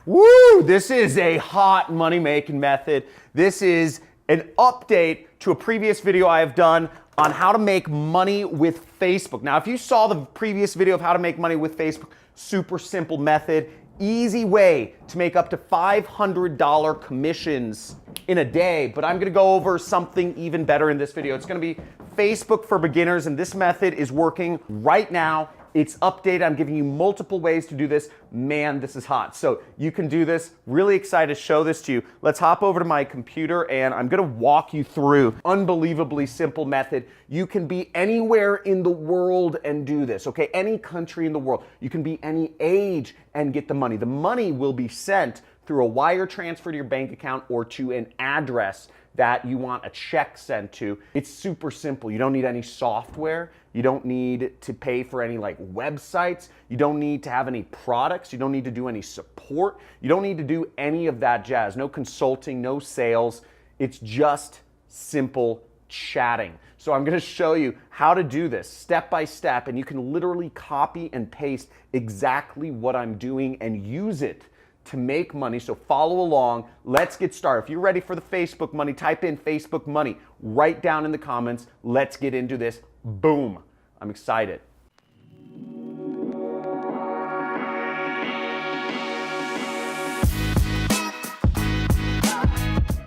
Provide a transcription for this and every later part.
Woo! This is a hot money-making method. This is an update to a previous video I have done on how to make money with Facebook. Now, if you saw the previous video of how to make money with Facebook, super simple method, easy way to make up to $500 commissions in a day, but I'm gonna go over something even better in this video. It's gonna be Facebook for beginners, and this method is working right now. It's updated. I'm giving you multiple ways to do this. Man, this is hot. So you can do this. Really excited to show this to you. Let's hop over to my computer and I'm gonna walk you through unbelievably simple method. You can be anywhere in the world and do this, okay? Any country in the world. You can be any age and get the money. The money will be sent through a wire transfer to your bank account or to an address that you want a check sent to. It's super simple. You don't need any software. You don't need to pay for any like websites. You don't need to have any products. You don't need to do any support. You don't need to do any of that jazz. No consulting, no sales. It's just simple chatting. So I'm gonna show you how to do this step by step, and you can literally copy and paste exactly what I'm doing and use it to make money. So follow along. Let's get started. If you're ready for the Facebook money, type in Facebook money. Write down in the comments. Let's get into this. Boom. I'm excited.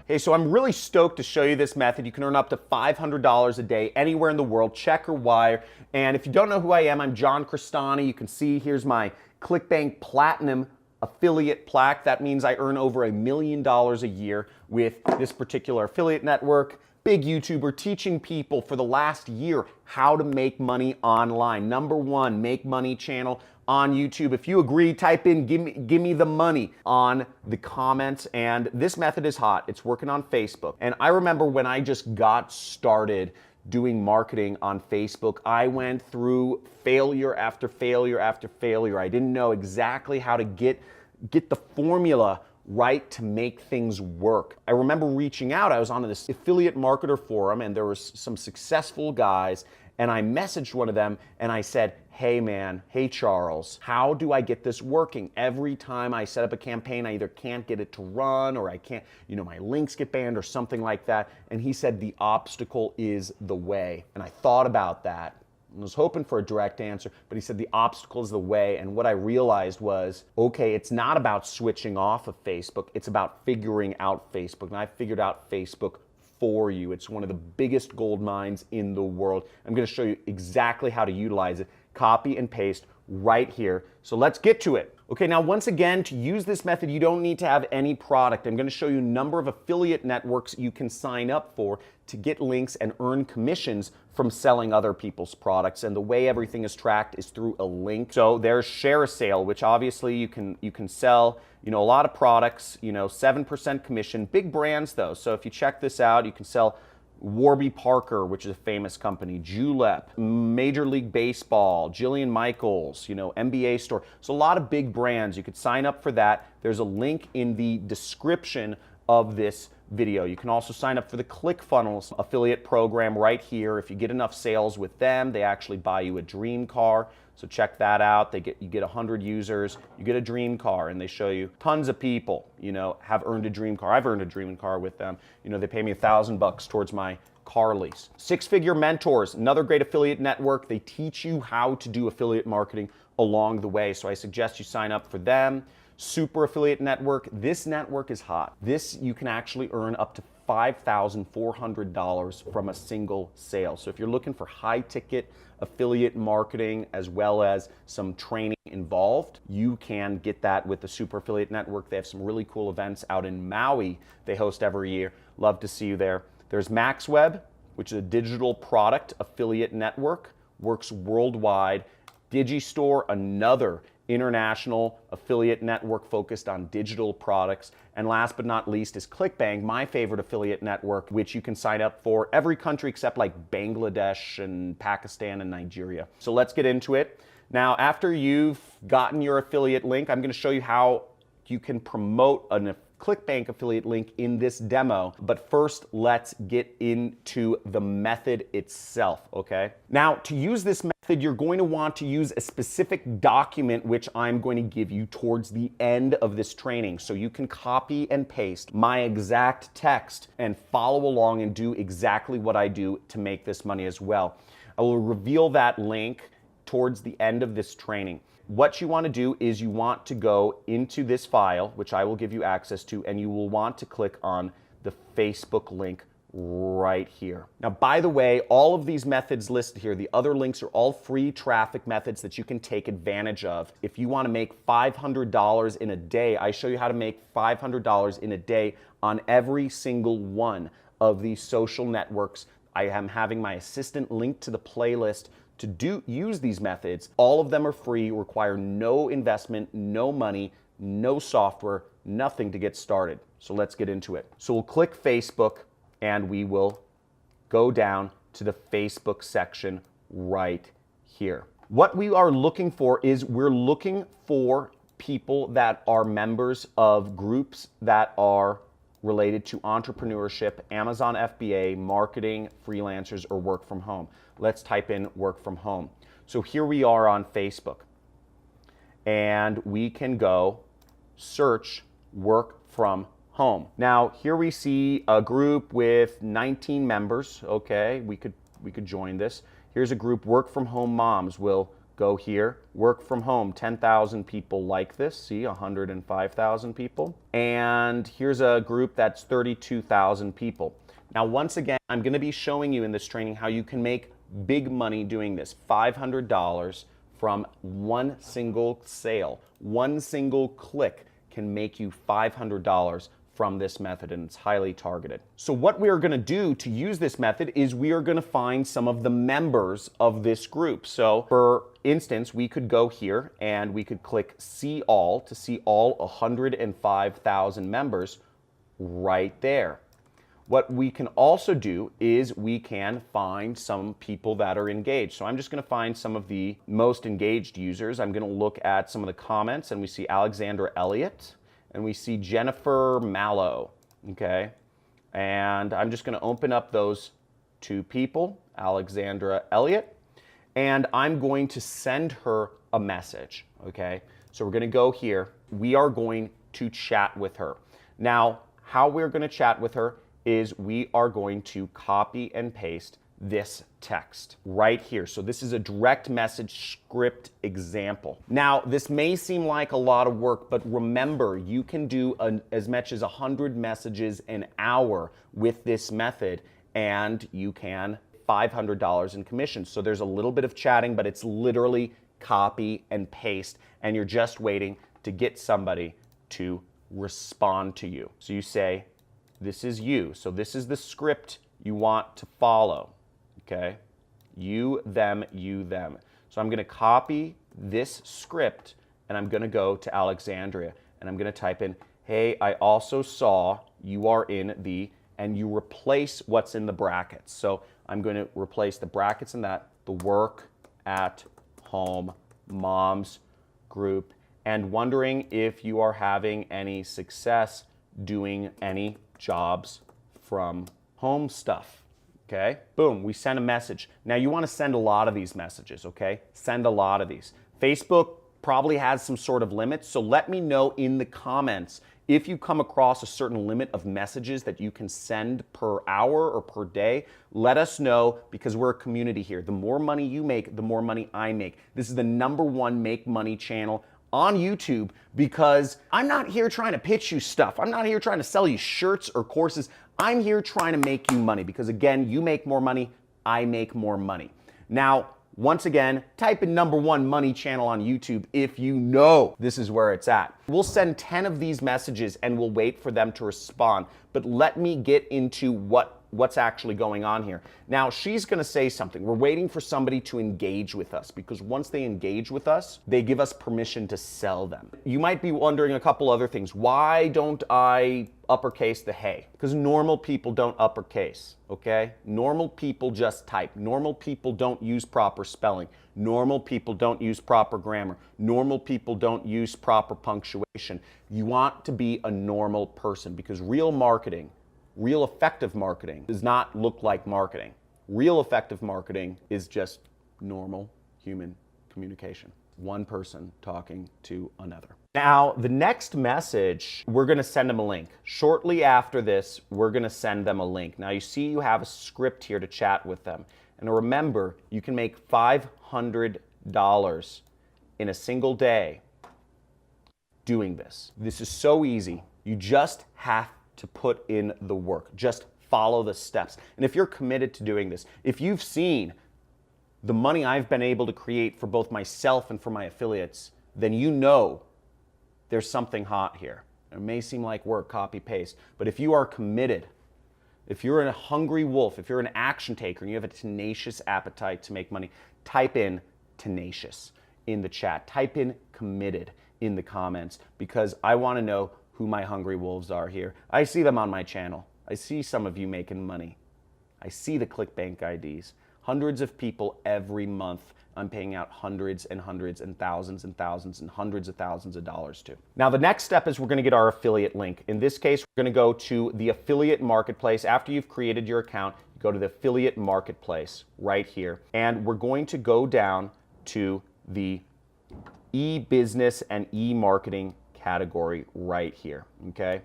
Hey, so I'm really stoked to show you this method. You can earn up to $500 a day anywhere in the world, check or wire. And if you don't know who I am, I'm John Crestani. You can see here's my ClickBank Platinum affiliate plaque. That means I earn over $1 million a year with this particular affiliate network. Big YouTuber teaching people for the last year how to make money online. #1 make money channel on YouTube. If you agree, type in give me the money on the comments. And this method is hot. It's working on Facebook. And I remember when I just got started doing marketing on Facebook, I went through failure after failure after failure. I didn't know exactly how to get the formula right to make things work. I remember reaching out. I was on this affiliate marketer forum and there was some successful guys, and I messaged one of them and I said, hey man, hey Charles, how do I get this working? Every time I set up a campaign, I either can't get it to run or I can't, my links get banned or something like that. And he said, the obstacle is the way. And I thought about that. I was hoping for a direct answer, but he said the obstacle is the way. And what I realized was, okay, it's not about switching off of Facebook. It's about figuring out Facebook. And I figured out Facebook for you. It's one of the biggest gold mines in the world. I'm going to show you exactly how to utilize it. Copy and paste right here. So let's get to it. Okay, now once again, to use this method, you don't need to have any product. I'm going to show you a number of affiliate networks you can sign up for to get links and earn commissions from selling other people's products. And the way everything is tracked is through a link. So there's ShareASale, which obviously you can sell, a lot of products, 7% commission, big brands though. So if you check this out, you can sell Warby Parker, which is a famous company, Julep, Major League Baseball, Jillian Michaels, NBA store. So a lot of big brands. You could sign up for that. There's a link in the description of this video. You can also sign up for the ClickFunnels affiliate program right here. If you get enough sales with them, they actually buy you a dream car. So check that out. You get 100 users, you get a dream car, and they show you tons of people, have earned a dream car. I've earned a dream car with them. They pay me $1,000 towards my car lease. Six Figure Mentors, another great affiliate network. They teach you how to do affiliate marketing along the way. So I suggest you sign up for them. Super Affiliate Network. This network is hot. This, you can actually earn up to $5,400 from a single sale. So if you're looking for high ticket affiliate marketing as well as some training involved, you can get that with the Super Affiliate Network. They have some really cool events out in Maui they host every year. Love to see you there. There's MaxWeb, which is a digital product affiliate network, works worldwide. Digistore, another international affiliate network focused on digital products. And last but not least is ClickBank, my favorite affiliate network, which you can sign up for every country except like Bangladesh and Pakistan and Nigeria. So let's get into it. Now, after you've gotten your affiliate link, I'm going to show you how you can promote a ClickBank affiliate link in this demo. But first, let's get into the method itself, okay? Now, to use this method, You're going to want to use a specific document, which I'm going to give you towards the end of this training. So you can copy and paste my exact text and follow along and do exactly what I do to make this money as well. I will reveal that link towards the end of this training. What you want to do is you want to go into this file, which I will give you access to, and you will want to click on the Facebook link right here. Now, by the way, all of these methods listed here, the other links are all free traffic methods that you can take advantage of. If you want to make $500 in a day, I show you how to make $500 in a day on every single one of these social networks. I am having my assistant link to the playlist to use these methods. All of them are free, require no investment, no money, no software, nothing to get started. So let's get into it. So we'll click Facebook and we will go down to the Facebook section right here. What we are looking for is we're looking for people that are members of groups that are related to entrepreneurship, Amazon FBA, marketing, freelancers, or work from home. Let's type in work from home. So here we are on Facebook, and we can go search work from home. Now here we see a group with 19 members. Okay, we could join this. Here's a group, work from home moms. We'll go here, work from home, 10,000 people like this. See, 105,000 people. And here's a group that's 32,000 people. Now, once again, I'm going to be showing you in this training how you can make big money doing this. $500 from one single sale. One single click can make you $500 from this method, and it's highly targeted. So what we are going to do to use this method is we are going to find some of the members of this group. So for instance, we could go here and we could click see all to see all 105,000 members right there. What we can also do is we can find some people that are engaged. So I'm just going to find some of the most engaged users. I'm going to look at some of the comments, and we see Alexandra Elliott and we see Jennifer Mallow. Okay, and I'm just going to open up those two people, Alexandra Elliott, and I'm going to send her a message. Okay, so we're going to go here. We are going to chat with her. Now, how we're going to chat with her is we are going to copy and paste this text right here. So this is a direct message script example. Now, this may seem like a lot of work, but remember, you can do as much as 100 messages an hour with this method, and you can $500 in commissions. So there's a little bit of chatting, but it's literally copy and paste, and you're just waiting to get somebody to respond to you. So you say, this is you. So this is the script you want to follow. Okay? You, them, you, them. So I'm going to copy this script and I'm going to go to Alexandria and I'm going to type in, hey, I also saw you are in the, and you replace what's in the brackets. So I'm going to replace the brackets in that, the work at home moms group, and wondering if you are having any success doing any jobs from home stuff. Okay, boom, we send a message. Now you want to send a lot of these messages, okay? Send a lot of these. Facebook probably has some sort of limit, so let me know in the comments if you come across a certain limit of messages that you can send per hour or per day. Let us know, because we're a community here. The more money you make, the more money I make. This is the #1 make money channel on YouTube, because I'm not here trying to pitch you stuff. I'm not here trying to sell you shirts or courses. I'm here trying to make you money, because again, you make more money, I make more money. Now, once again, type in #1 money channel on YouTube if you know this is where it's at. We'll send 10 of these messages and we'll wait for them to respond. But let me get into what's actually going on here. Now, she's going to say something. We're waiting for somebody to engage with us, because once they engage with us, they give us permission to sell them. You might be wondering a couple other things. Why don't I uppercase the hey? Because normal people don't uppercase, okay? Normal people just type. Normal people don't use proper spelling. Normal people don't use proper grammar. Normal people don't use proper punctuation. You want to be a normal person, because real marketing, real effective marketing does not look like marketing. Real effective marketing is just normal human communication. One person talking to another. Now, the next message, we're gonna send them a link. Shortly after this, we're gonna send them a link. Now you see you have a script here to chat with them. And remember, you can make $500 in a single day doing this. This is so easy. You just have to put in the work. Just follow the steps. And if you're committed to doing this, if you've seen the money I've been able to create for both myself and for my affiliates, then you know there's something hot here. It may seem like work, copy, paste, but if you are committed, if you're a hungry wolf, if you're an action taker and you have a tenacious appetite to make money, type in tenacious in the chat. Type in committed in the comments, because I want to know who my hungry wolves are here. I see them on my channel. I see some of you making money. I see the ClickBank IDs. Hundreds of people every month I'm paying out hundreds and hundreds and thousands and hundreds of thousands of dollars to. Now the next step is we're gonna get our affiliate link. In this case, we're gonna go to the affiliate marketplace. After you've created your account, you go to the affiliate marketplace right here. And we're going to go down to the e-business and e-marketing category right here, okay?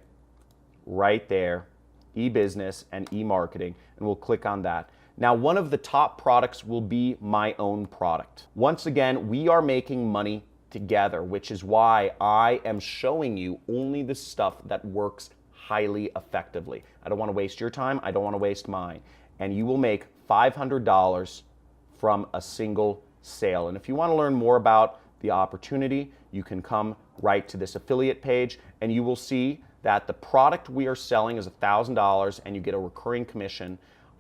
Right there, e-business and e-marketing, and we'll click on that. Now, one of the top products will be my own product. Once again, we are making money together, which is why I am showing you only the stuff that works highly effectively. I don't want to waste your time. I don't want to waste mine. And you will make $500 from a single sale. And if you want to learn more about the opportunity, you can come right to this affiliate page and you will see that the product we are selling is $1,000 and you get a recurring commission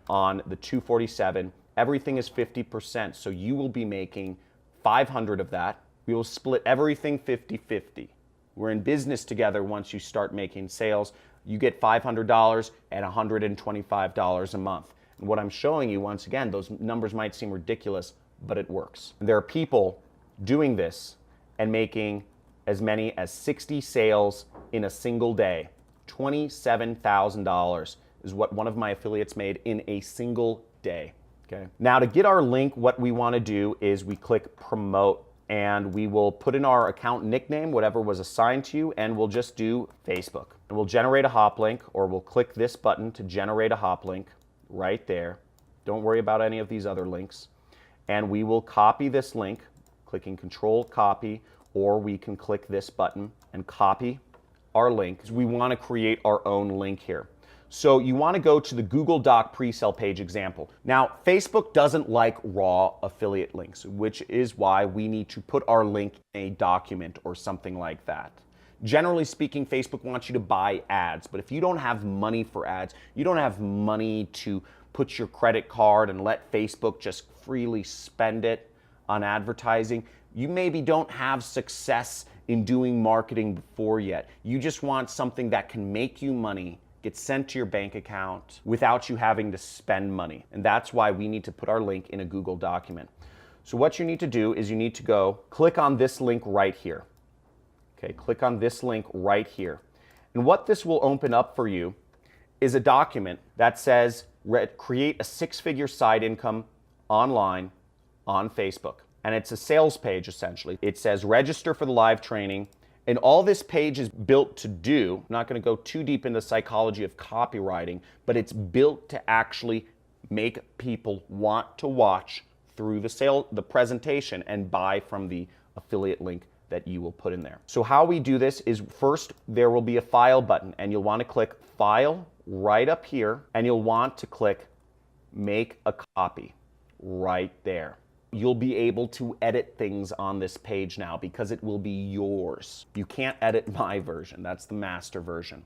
on the 247. Everything is 50%, so you will be making 500 of that. We will split everything 50-50. We're in business together. Once you start making sales, you get $500 and $125 a month. And what I'm showing you, once again, those numbers might seem ridiculous, but it works. And there are people doing this and making as many as 60 sales in a single day. $27,000 is what one of my affiliates made in a single day. Okay. Now to get our link, what we want to do is we click promote and we will put in our account nickname, whatever was assigned to you, and we'll just do Facebook. And we'll generate a hop link, or we'll click this button to generate a hop link right there. Don't worry about any of these other links. And we will copy this link, clicking Control Copy, or we can click this button and copy our link, because we want to create our own link here. So you want to go to the Google Doc pre-sale page example. Now, Facebook doesn't like raw affiliate links, which is why we need to put our link in a document or something like that. Generally speaking, Facebook wants you to buy ads, but if you don't have money for ads, you don't have money to put your credit card and let Facebook just freely spend it on advertising, you maybe don't have success in doing marketing before yet. You just want something that can make you money, get sent to your bank account without you having to spend money. And that's why we need to put our link in a Google document. So what you need to do is you need to go click on this link right here. Okay, click on this link right here. And what this will open up for you is a document that says create a six-figure side income online on Facebook. And it's a sales page essentially. It says register for the live training. And all this page is built to do, I'm not going to go too deep into the psychology of copywriting, but it's built to actually make people want to watch through the presentation and buy from the affiliate link that you will put in there. So how we do this is first there will be a file button and you'll want to click file right up here and you'll want to click make a copy right there. You'll be able to edit things on this page now because it will be yours. You can't edit my version, that's the master version.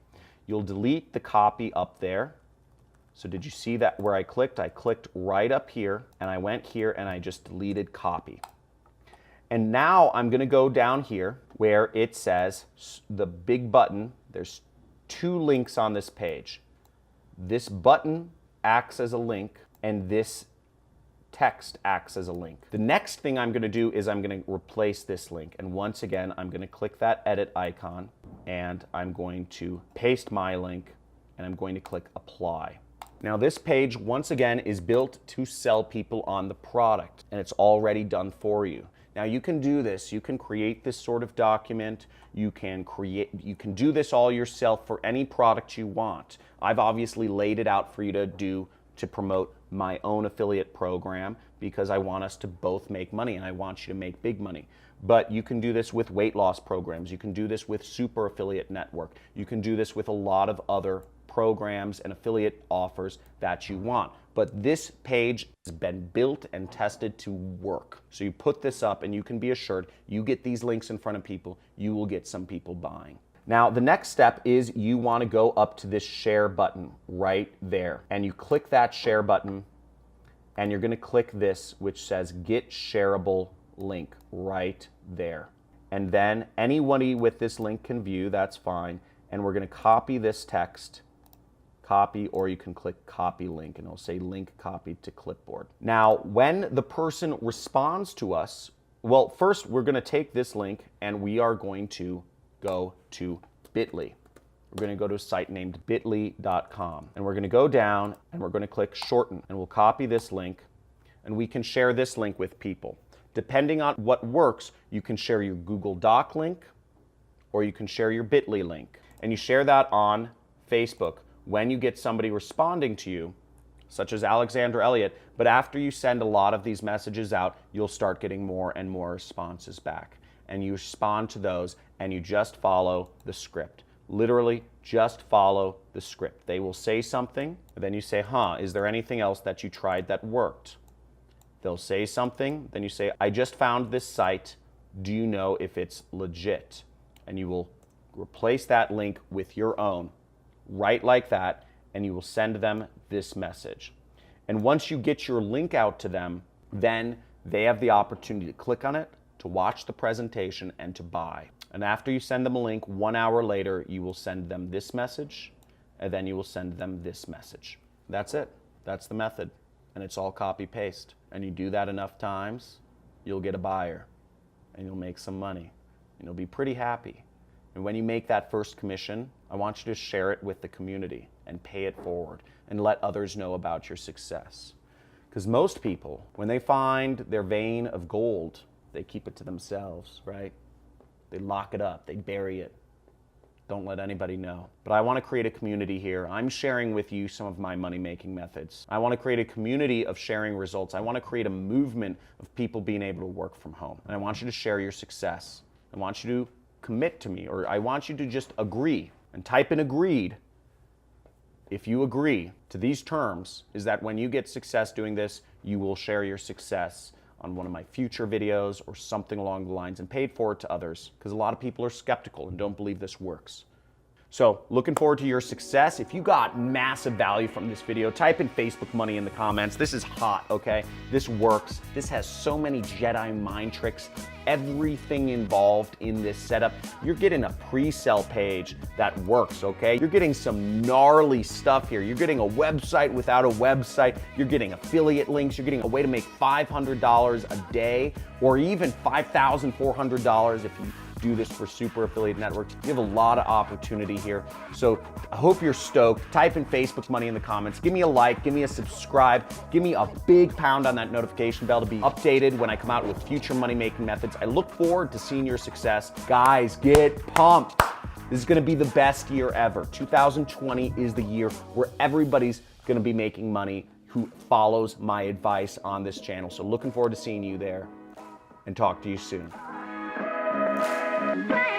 You'll delete the copy up there. So did you see that where I clicked? I clicked right up here and I went here and I just deleted copy. And now I'm gonna go down here where it says the big button. There's two links on this page. This button acts as a link and this text acts as a link. The next thing I'm going to do is I'm going to replace this link. And once again, I'm going to click that edit icon and I'm going to paste my link and I'm going to click apply. Now this page, once again, is built to sell people on the product, and it's already done for you. Now you can do this, you can create this sort of document, you can do this all yourself for any product you want. I've obviously laid it out for you to do to promote my own affiliate program because I want us to both make money and I want you to make big money. But you can do this with weight loss programs, you can do this with Super Affiliate Network, you can do this with a lot of other programs and affiliate offers that you want. But this page has been built and tested to work. So you put this up and you can be assured you get these links in front of people, you will get some people buying. Now the next step is you want to go up to this share button right there. And you click that share button and you're going to click this which says get shareable link right there. And then anybody with this link can view, that's fine. And we're going to copy this text. Copy, or you can click copy link and it'll say link copied to clipboard. Now, when the person responds to us, well, first we're going to take this link and we are going to go to Bitly. We're going to go to a site named bitly.com and we're going to go down and we're going to click shorten and we'll copy this link and we can share this link with people. Depending on what works, you can share your Google Doc link or you can share your Bitly link and you share that on Facebook. When you get somebody responding to you, such as Alexander Elliott, but after you send a lot of these messages out, you'll start getting more and more responses back. And you respond to those and you just follow the script. Literally, just follow the script. They will say something, and then you say, is there anything else that you tried that worked? They'll say something, then you say, I just found this site. Do you know if it's legit? And you will replace that link with your own. Right like that, and you will send them this message. And once you get your link out to them, then they have the opportunity to click on it, to watch the presentation, and to buy. And after you send them a link, 1 hour later, you will send them this message, and then you will send them this message. That's it. That's the method. And it's all copy-paste. And you do that enough times, you'll get a buyer, and you'll make some money, and you'll be pretty happy. And when you make that first commission, I want you to share it with the community and pay it forward and let others know about your success. Because most people, when they find their vein of gold, they keep it to themselves, right? They lock it up, they bury it. Don't let anybody know. But I want to create a community here. I'm sharing with you some of my money-making methods. I want to create a community of sharing results. I want to create a movement of people being able to work from home. And I want you to share your success. I want you to commit to me, or I want you to just agree and type in agreed. If you agree to these terms, is that when you get success doing this, you will share your success on one of my future videos or something along the lines and pay it forward to others, because a lot of people are skeptical and don't believe this works. So looking forward to your success. If you got massive value from this video, type in Facebook money in the comments. This is hot, okay? This works. This has so many Jedi mind tricks. Everything involved in this setup. You're getting a pre-sale page that works, okay? You're getting some gnarly stuff here. You're getting a website without a website. You're getting affiliate links. You're getting a way to make $500 a day, or even $5,400 if you do this for Super Affiliate Networks. You have a lot of opportunity here. So I hope you're stoked. Type in Facebook money in the comments. Give me a like, give me a subscribe, give me a big pound on that notification bell to be updated when I come out with future money-making methods. I look forward to seeing your success. Guys, get pumped. This is gonna be the best year ever. 2020 is the year where everybody's gonna be making money who follows my advice on this channel. So looking forward to seeing you there, and talk to you soon. Bye.